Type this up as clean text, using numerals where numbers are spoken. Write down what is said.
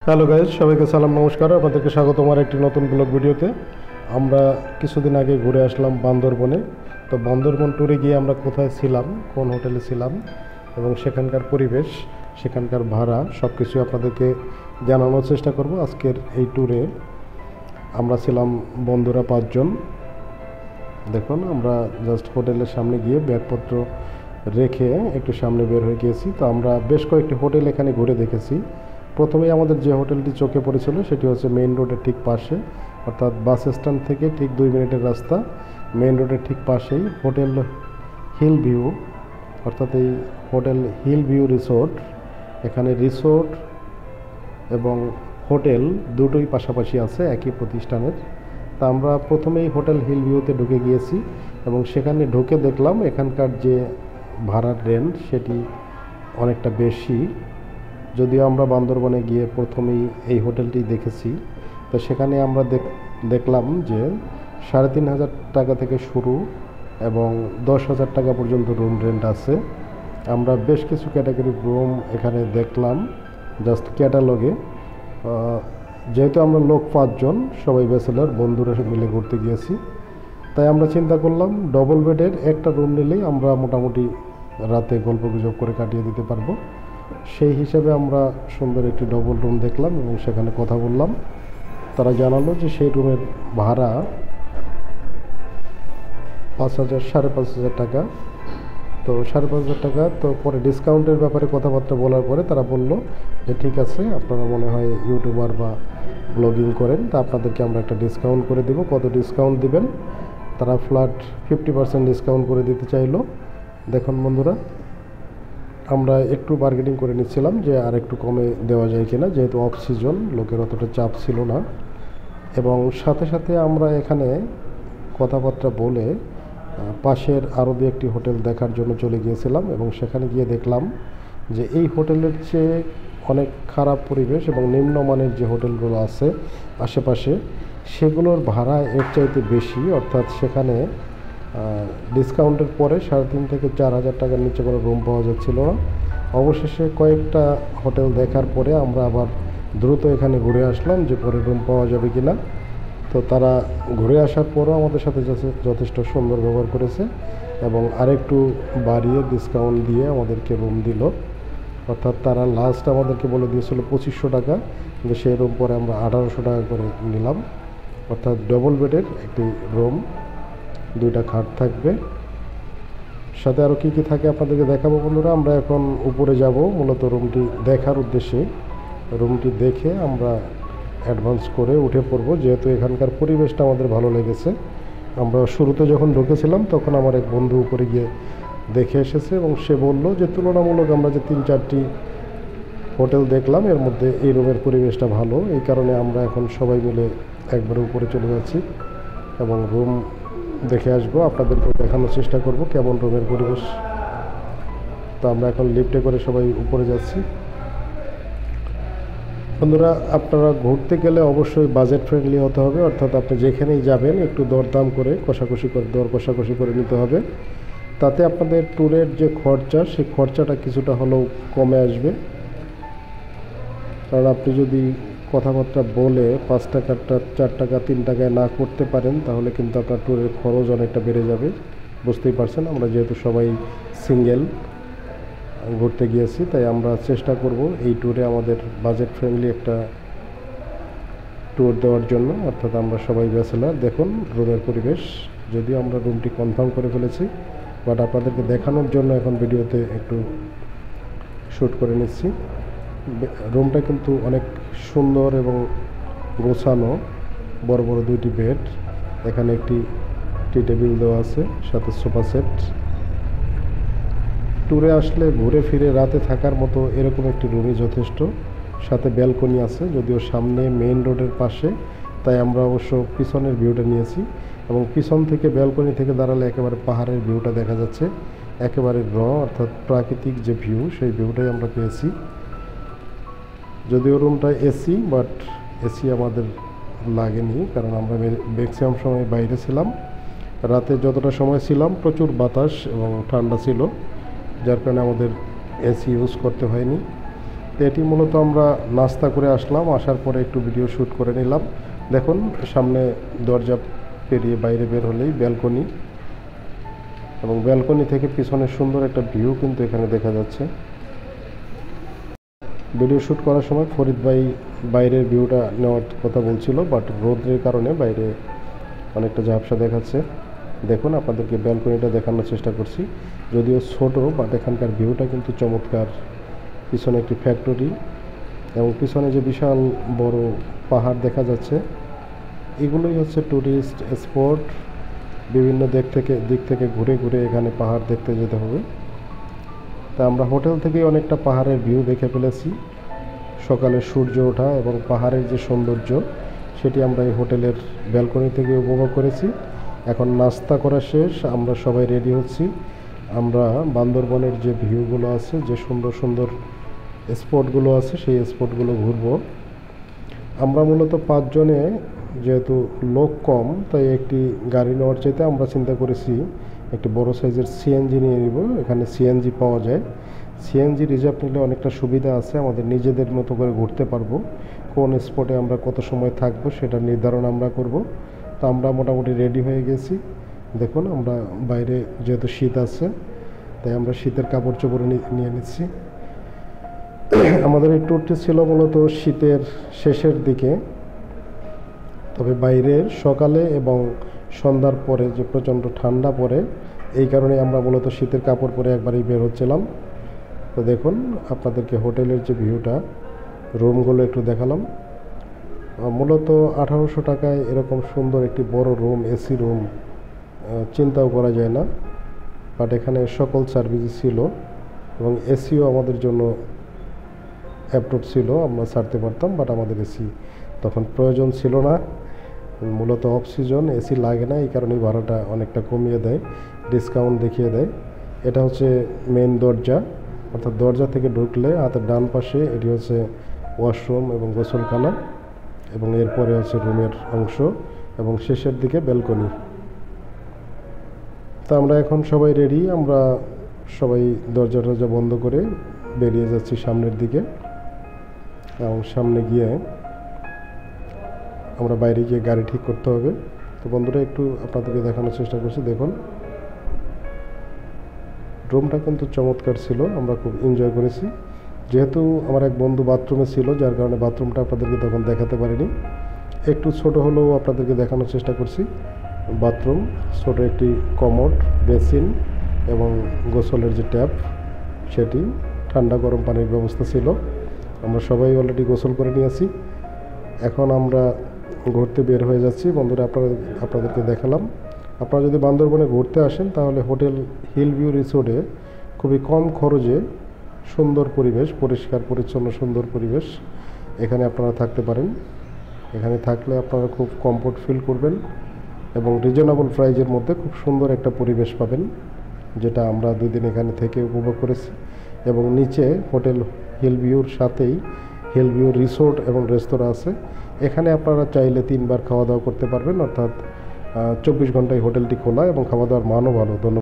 Hello guys, সবাইকে সালাম, নমস্কার। আপনাদেরকে স্বাগত আমার একটি নতুন ব্লগ ভিডিওতে। আমরা কিছুদিন আগে ঘুরে আসলাম বান্দরবনে। তো বান্দরবন ট্যুরে গিয়ে আমরা কোথায় ছিলাম, কোন হোটেলে ছিলাম এবং সেখানকার পরিবেশ, সেখানকার ভাড়া সব কিছু আপনাদেরকে জানানোর চেষ্টা করব আজকের এই ট্যুরে। আমরা ছিলাম বন্ধুরা 5 জন। দেখুন, আমরা জাস্ট হোটেলের সামনে গিয়ে ব্যাগপত্র রেখে একটু সামনে বের হয়ে গিয়েছি। তো আমরা বেশ কয়েকটি হোটেল এখানে ঘুরে দেখেছি। প্রথমেই আমাদের যে হোটেলটি চোখে পড়েছিল সেটি হচ্ছে মেইন রোডের ঠিক পাশে, অর্থাৎ বাস স্ট্যান্ড থেকে ঠিক 2 মিনিটের রাস্তা, মেইন রোডের ঠিক পাশেই হোটেল হিল ভিউ, অর্থাৎ এই হোটেল হিল ভিউ রিসোর্ট। এখানে রিসোর্ট এবং হোটেল দুটোই পাশাপাশি আছে একই প্রতিষ্ঠানের। তা আমরা প্রথমেই হোটেল হিল ভিউতে ঢুকে গিয়েছি এবং সেখানে ঢুকে দেখলাম এখানকার যে ভাড়ার রেন্ট সেটি অনেকটা বেশি। যদিও আমরা বান্দরবনে গিয়ে প্রথমেই এই হোটেলটি দেখেছি, তো সেখানে আমরা দেখলাম যে 3,500 টাকা থেকে শুরু এবং 10,000 টাকা পর্যন্ত রুম রেন্ট আছে। আমরা বেশ কিছু ক্যাটাগরির রুম এখানে দেখলাম জাস্ট ক্যাটালগে। যেহেতু আমরা লোক 5 জন, সবাই ব্যাচেলর বন্ধুরা মিলে ঘুরতে গিয়েছি, তাই আমরা চিন্তা করলাম ডবল বেডের একটা রুম নিলেই আমরা মোটামুটি রাতে গল্পগুজব করে কাটিয়ে দিতে পারবো। সেই হিসেবে আমরা সুন্দর একটি ডবল রুম দেখলাম এবং সেখানে কথা বললাম। তারা জানালো যে সেই রুমের ভাড়া 5,000-5,500 টাকা। তো 5,500 টাকা। তো পরে ডিসকাউন্টের ব্যাপারে কথাবার্তা বলার পরে তারা বলল যে ঠিক আছে, আপনারা মনে হয় ইউটিউবার বা ব্লগিং করেন, তা আপনাদেরকে আমরা একটা ডিসকাউন্ট করে দেব। কত ডিসকাউন্ট দিবেন? তারা ফ্ল্যাট 50% ডিসকাউন্ট করে দিতে চাইলো। দেখুন বন্ধুরা, আমরা একটু বার্গেনিং করে নিচ্ছিলাম যে আর একটু কমে দেওয়া যায় কিনা, যেহেতু অফ সিজন, লোকের অতটা চাপ ছিল না। এবং সাথে সাথে আমরা এখানে কথাবার্তা বলে পাশের আরও 2-1টি হোটেল দেখার জন্য চলে গিয়েছিলাম এবং সেখানে গিয়ে দেখলাম যে এই হোটেলের চেয়ে অনেক খারাপ পরিবেশ এবং নিম্নমানের যে হোটেলগুলো আছে আশেপাশে, সেগুলোর ভাড়া এর চাইতে বেশি। অর্থাৎ সেখানে ডিসকাউন্টের পরে 3,500 থেকে 4,000 টাকার নিচে কোনো রুম পাওয়া যাচ্ছিল না। অবশেষে কয়েকটা হোটেল দেখার পরে আমরা আবার দ্রুত এখানে ঘুরে আসলাম যে পরে রুম পাওয়া যাবে কি না। তো তারা ঘুরে আসার পরও আমাদের সাথে যথেষ্ট সুন্দর ব্যবহার করেছে এবং আরেকটু বাড়িয়ে ডিসকাউন্ট দিয়ে আমাদেরকে রুম দিল। অর্থাৎ তারা লাস্ট আমাদেরকে বলে দিয়েছিল 2,500 টাকা, কিন্তু সেই রুম পরে আমরা 1,800 টাকা করে নিলাম। অর্থাৎ ডবল বেডের একটি রুম, 2টা খাট থাকবে, সাথে আরও কী কী থাকে আপনাদেরকে দেখাবো বন্ধুরা। আমরা এখন উপরে যাব মূলত রুমটি দেখার উদ্দেশ্যে। রুমটি দেখে আমরা অ্যাডভান্স করে উঠে পড়ব, যেহেতু এখানকার পরিবেশটা আমাদের ভালো লেগেছে। আমরা শুরুতে যখন ঢুকেছিলাম তখন আমার এক বন্ধু উপরে গিয়ে দেখে এসেছে এবং সে বলল যে তুলনামূলক আমরা যে 3-4টি হোটেল দেখলাম এর মধ্যে এই রুমের পরিবেশটা ভালো। এই কারণে আমরা এখন সবাই মিলে একবারে উপরে চলে যাচ্ছি এবং রুম দেখে আসবো, আপনাদেরকে দেখানোর চেষ্টা করব কেমন রুমের পরিবেশ। তো আমরা এখন লিফটে করে সবাই উপরে যাচ্ছি। বন্ধুরা, আপনারা ঘুরতে গেলে অবশ্যই বাজেট ফ্রেন্ডলি হতে হবে, অর্থাৎ আপনি যেখানেই যাবেন একটু দরদাম করে দর কষাকষি করে নিতে হবে। তাতে আপনাদের ট্যুরের যে খরচা, সেই খরচাটা কিছুটা হলেও কমে আসবে। কারণ আপনি যদি কথাবার্তা বলে 5 টাকারটা 4 টাকা 3 টাকায় না করতে পারেন, তাহলে কিন্তু আপনার ট্যুরের খরচ অনেকটা বেড়ে যাবে। বুঝতেই পারছেন, আমরা যেহেতু সবাই সিঙ্গেল ঘুরতে গিয়েছি, তাই আমরা চেষ্টা করব এই ট্যুরে আমাদের বাজেট ফ্রেন্ডলি একটা ট্যুর দেওয়ার জন্য। অর্থাৎ আমরা সবাই ব্যাচেলার। দেখুন রুমের পরিবেশ, যদিও আমরা রুমটি কনফার্ম করে ফেলেছি, বাট আপনাদেরকে দেখানোর জন্য এখন ভিডিওতে একটু শ্যুট করে নিচ্ছি। রুমটা কিন্তু অনেক সুন্দর এবং গোছানো, বড় বড় 2টি বেড, এখানে একটি টি টেবিল দেওয়া আছে, সাথে সোফা সেট। ট্যুরে আসলে ঘুরে ফিরে রাতে থাকার মতো এরকম একটি রুমই যথেষ্ট। সাথে ব্যালকনি আছে, যদিও সামনে মেইন রোডের পাশে, তাই আমরা অবশ্য পিছনের ভিউটা নিয়েছি এবং পিছন থেকে ব্যালকনি থেকে দাঁড়ালে একেবারে পাহাড়ের ভিউটা দেখা যাচ্ছে, একেবারে অর্থাৎ প্রাকৃতিক যে ভিউ, সেই ভিউটাই আমরা পেয়েছি। যদিও রুমটা এসি, বাট এসি আমাদের লাগেনি, কারণ আমরা ম্যাক্সিমাম সময় বাইরে ছিলাম। রাতে যতটা সময় ছিলাম প্রচুর বাতাস এবং ঠান্ডা ছিল, যার কারণে আমাদের এসি ইউজ করতে হয়নি। তো এটি মূলত আমরা নাস্তা করে আসলাম, আসার পরে একটু ভিডিও শ্যুট করে নিলাম। দেখুন সামনে দরজা পেরিয়ে বাইরে বের হলেই ব্যালকনি, এবং ব্যালকনি থেকে পিছনের সুন্দর একটা ভিউ কিন্তু এখানে দেখা যাচ্ছে। ভিডিও শ্যুট করার সময় ফরিদ ভাই বাইরের ভিউটা নেওয়ার কথা বলছিল, বাট রোদের কারণে বাইরে অনেকটা ঝাপসা দেখাচ্ছে। দেখুন আপনাদেরকে ব্যালকনিটা দেখানোর চেষ্টা করছি, যদিও ছোট, বাট এখানকার ভিউটা কিন্তু চমৎকার। পিছনে একটি ফ্যাক্টরি এবং পিছনে যে বিশাল বড় পাহাড় দেখা যাচ্ছে, এগুলোই হচ্ছে ট্যুরিস্ট স্পট। বিভিন্ন দিক থেকে ঘুরে ঘুরে এখানে পাহাড় দেখতে যেতে হবে। তা আমরা হোটেল থেকেই অনেকটা পাহাড়ের ভিউ দেখে ফেলেছি। সকালে সূর্য ওঠা এবং পাহাড়ের যে সৌন্দর্য, সেটি আমরা এই হোটেলের ব্যালকনি থেকে উপভোগ করেছি। এখন নাস্তা করা শেষ, আমরা সবাই রেডি হচ্ছি। আমরা বান্দরবনের যে ভিউগুলো আছে, যে সুন্দর সুন্দর স্পটগুলো আছে, সেই স্পটগুলো ঘুরব। আমরা মূলত 5 জনে, যেহেতু লোক কম, তাই একটি গাড়ি নেওয়ার চাইতে আমরা চিন্তা করেছি একটি বড় সাইজের সিএনজি নিয়ে নিব। এখানে সিএনজি পাওয়া যায়। সিএনজি রিজার্ভ নিলে অনেকটা সুবিধা আছে, আমাদের নিজেদের মতো করে ঘুরতে পারবো। কোন স্পটে আমরা কত সময় থাকবো সেটা নির্ধারণ আমরা করব। তো আমরা মোটামুটি রেডি হয়ে গেছি। দেখুন আমরা বাইরে, যেহেতু শীত আছে, তাই আমরা শীতের কাপড় চোপড় নিয়ে নিচ্ছি। আমাদের এই ট্যুরটি ছিল মূলত শীতের শেষের দিকে, তবে বাইরের সকালে এবং সন্ধ্যার পরে যে প্রচণ্ড ঠান্ডা পড়ে, এই কারণে আমরা মূলত শীতের কাপড় পরে একবারই বের হচ্ছিলাম। তো দেখুন আপনাদেরকে হোটেলের যে ভিউটা, রুমগুলো একটু দেখালাম। মূলত 1800 টাকায় এরকম সুন্দর একটি বড় রুম, এসি রুম চিন্তাও করা যায় না। বাট এখানে সকল সার্ভিস ছিল এবং এসিও আমাদের জন্য অ্যাপ্রুভ ছিল, আমরা ছাড়তে পারতাম, বাট আমাদের এসি তখন প্রয়োজন ছিল না। মূলত অফ সিজন, এসি লাগে না, এই কারণেই ভাড়াটা অনেকটা কমিয়ে দেয়, ডিসকাউন্ট দেখিয়ে দেয়। এটা হচ্ছে মেন দরজা, অর্থাৎ দরজা থেকে ঢুকলে হাতের ডান পাশে এটি হচ্ছে ওয়াশরুম এবং গোসলখানা, এবং এরপরে হচ্ছে রুমের অংশ, এবং শেষের দিকে ব্যালকনি। তো আমরা এখন সবাই রেডি, আমরা সবাই দরজা বন্ধ করে বেরিয়ে যাচ্ছি সামনের দিকে। এবং সামনে গিয়ে আমরা বাইরে গিয়ে গাড়ি ঠিক করতে হবে। তো বন্ধুরা একটু আপনাদেরকে দেখানোর চেষ্টা করছি। দেখুন রুমটা কিন্তু চমৎকার ছিল, আমরা খুব এনজয় করেছি। যেহেতু আমার এক বন্ধু বাথরুমে ছিল, যার কারণে বাথরুমটা আপনাদেরকে তখন দেখাতে পারিনি। একটু ছোট হলেও আপনাদেরকে দেখানোর চেষ্টা করছি। বাথরুম, ছোট একটি কমোড, বেসিন এবং গোসলের যে ট্যাপ, সেটি, ঠান্ডা গরম পানির ব্যবস্থা ছিল। আমরা সবাই অলরেডি গোসল করে নিয়েছি। এখন আমরা ঘুরতে বের হয়ে যাচ্ছি। বন্ধুরা আপনাদেরকে দেখালাম, আপনারা যদি বান্দরবনে ঘুরতে আসেন তাহলে হোটেল হিল ভিউ রিসোর্টে খুবই কম খরচে সুন্দর পরিবেশ, পরিষ্কার পরিচ্ছন্ন সুন্দর পরিবেশ, এখানে আপনারা থাকতে পারেন। এখানে থাকলে আপনারা খুব কমফোর্ট ফিল করবেন এবং রিজনেবল প্রাইজের মধ্যে খুব সুন্দর একটা পরিবেশ পাবেন, যেটা আমরা 2 দিন এখানে থেকে উপভোগ করেছি। এবং নিচে হোটেল হিল ভিউর সাথেই হিল ভিউ রিসোর্ট এবং রেস্তোরাঁ আছে। এখানে আপনারা চাইলে 3 বার খাওয়া দাওয়া করতে পারবেন, অর্থাৎ 24 ঘন্টায় হোটেলটি খোলা এবং খাওয়া দাওয়ার মানও ভালো। ধন্যবাদ।